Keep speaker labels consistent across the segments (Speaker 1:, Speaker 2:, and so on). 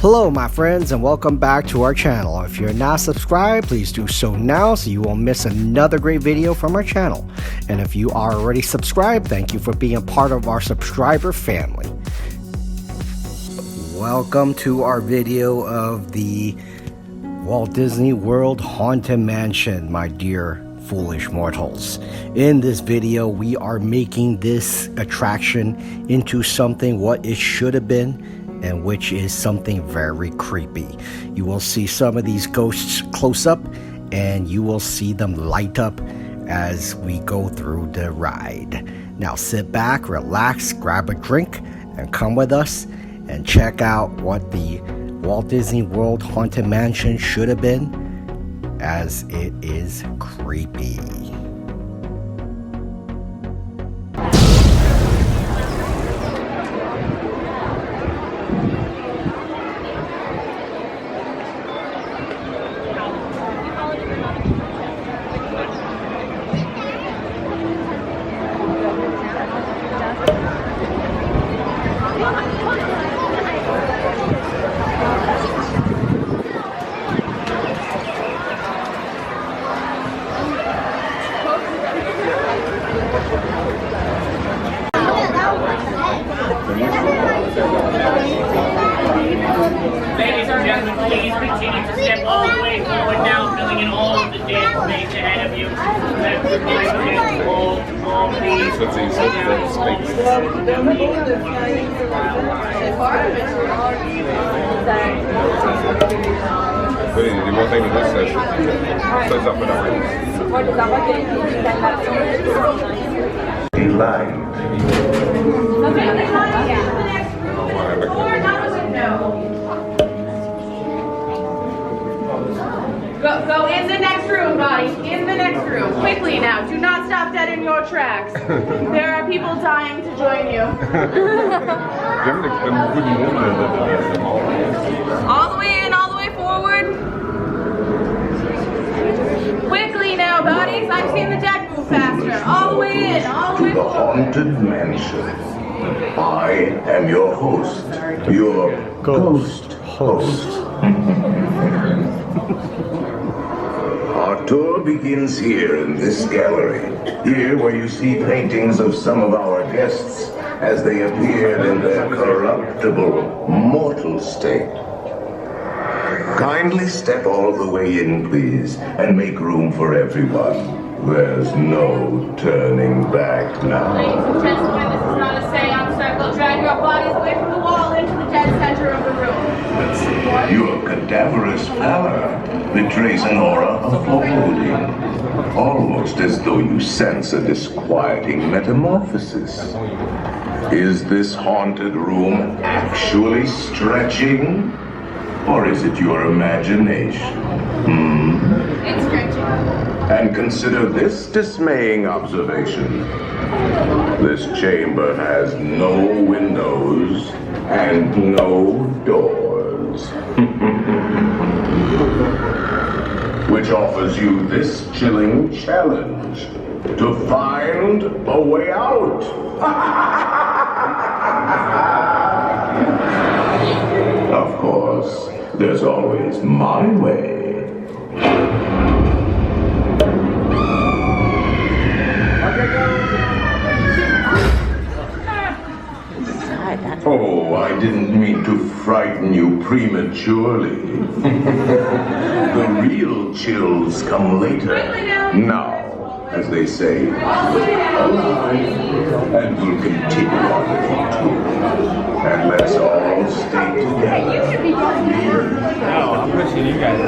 Speaker 1: Hello my friends, and welcome back to our channel. If you're not subscribed, please do so now so you won't miss another great video from our channel. And if you are already subscribed, thank you for being a part of our subscriber family. Welcome to our video of the Walt Disney World Haunted Mansion, my dear foolish mortals. In this video, we are making this attraction into something what it should have been, and which is something very creepy. You will see some of these ghosts close up, and you will see them light up as we go through the ride. Now sit back, relax, grab a drink, and come with us and check out what the Walt Disney World Haunted Mansion should have been, as it is creepy.
Speaker 2: Ladies and gentlemen, please continue to step all the way forward now, filling in all of the dead space ahead of you. Left and right, all please.
Speaker 3: Let's see, space. Quindi dimostra in questa sto zappando.
Speaker 4: Go in the next room, buddy. In the next room. Quickly now. Do not stop dead in your tracks. There are people dying to join you. All the way in, all the way forward. Quickly now, buddies. I've seen the dead move faster. All the way in, all the way
Speaker 5: The
Speaker 4: forward.
Speaker 5: Haunted Mansion. I am your host, your ghost host. Our tour begins here in this gallery, here where you see paintings of some of our guests as they appeared in their corruptible, mortal state. Kindly step all the way in, please, and make room for everyone. There's no turning back now.
Speaker 4: Ladies and gentlemen, this is not a seance circle. Drag your bodies away from the wall into the dead center of the room.
Speaker 5: Your cadaverous pallor betrays an aura of foreboding, almost as though you sense a disquieting metamorphosis. Is this haunted room actually stretching? Or is it your imagination?
Speaker 4: It's stretching.
Speaker 5: And consider this dismaying observation. This chamber has no windows and no doors. Which offers you this chilling challenge to find a way out. Of course, there's always my way. Oh, I didn't mean to frighten you prematurely. The real chills come later. Now, as they say, alive, and we'll continue on with the tour. And let's all stay together.
Speaker 3: No, I'm pushing you guys.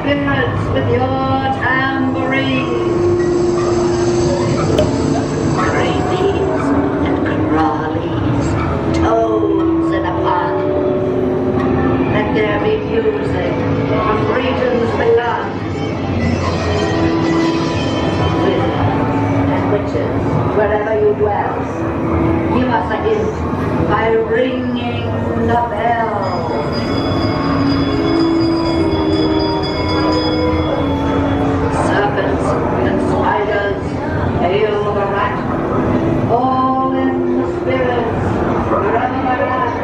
Speaker 6: spirits with your tambourine. Crazies and crawlies, toads in a pond. Let there be music from regions beyond. Wizards and witches, wherever you dwell, give us a hint by ringing the bell. Serpents and spiders, hail the rat, all in the spirits, wherever they're at.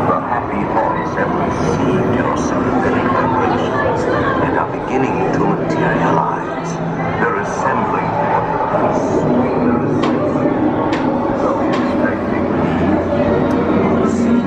Speaker 7: The happy boys have received your sympathetic vibrations and are beginning to materialize. They're assembling for the sweet so expecting to see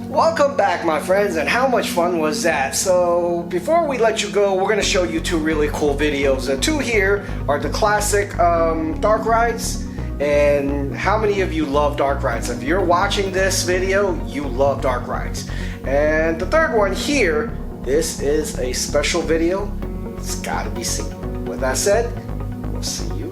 Speaker 1: Welcome back, my friends, and how much fun was that? So before we let you go, we're going to show you two really cool videos. The two here are the classic dark rides, and how many of you love dark rides? If you're watching this video, you love dark rides. And the third one here, this is a special video. It's got to be seen. With that said, we'll see you